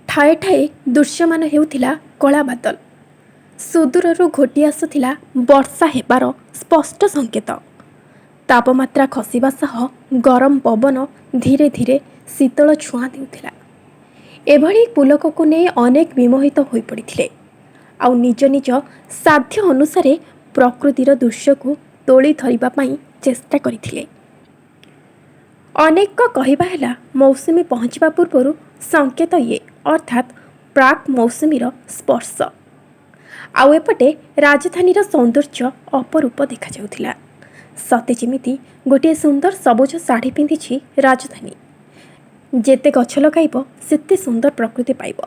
ଠାଏ ଠାଏ ଦୃଶ୍ୟମାନ ହେଉଥିଲା କଳା ବାଦଲ। ସୁଦୂରରୁ ଘୋଟି ଆସୁଥିଲା ବର୍ଷା ହେବାର ସ୍ପଷ୍ଟ ସଂକେତ। ତାପମାତ୍ରା ଖସିବା ସହ ଗରମ ପବନ ଧୀରେ ଧୀରେ ଶୀତଳ ଛୁଆଁ ଦେଉଥିଲା। ଏଭଳି ପୁଲକକୁ ନେଇ ଅନେକ ବିମୋହିତ ହୋଇପଡ଼ିଥିଲେ, ଆଉ ନିଜ ନିଜ ସାଧ୍ୟ ଅନୁସାରେ ପ୍ରକୃତିର ଦୃଶ୍ୟକୁ ତୋଳି ଧରିବା ପାଇଁ ଚେଷ୍ଟା କରିଥିଲେ। ଅନେକ କହିବା ହେଲା ମୌସୁମୀ ପହଞ୍ଚିବା ପୂର୍ବରୁ ସଂକେତ ଇଏ, ଅର୍ଥାତ୍ ପ୍ରାକ୍ ମୌସୁମୀର ସ୍ପର୍ଶ। ଆଉ ଏପଟେ ରାଜଧାନୀର ସୌନ୍ଦର୍ଯ୍ୟ ଅପରୂପ ଦେଖାଯାଉଥିଲା। ସତେ ଯେମିତି ଗୋଟିଏ ସୁନ୍ଦର ସବୁଜ ଶାଢ଼ୀ ପିନ୍ଧିଛି ରାଜଧାନୀ। ଯେତେ ଗଛ ଲଗାଇବ ସେତେ ସୁନ୍ଦର ପ୍ରକୃତି ପାଇବ।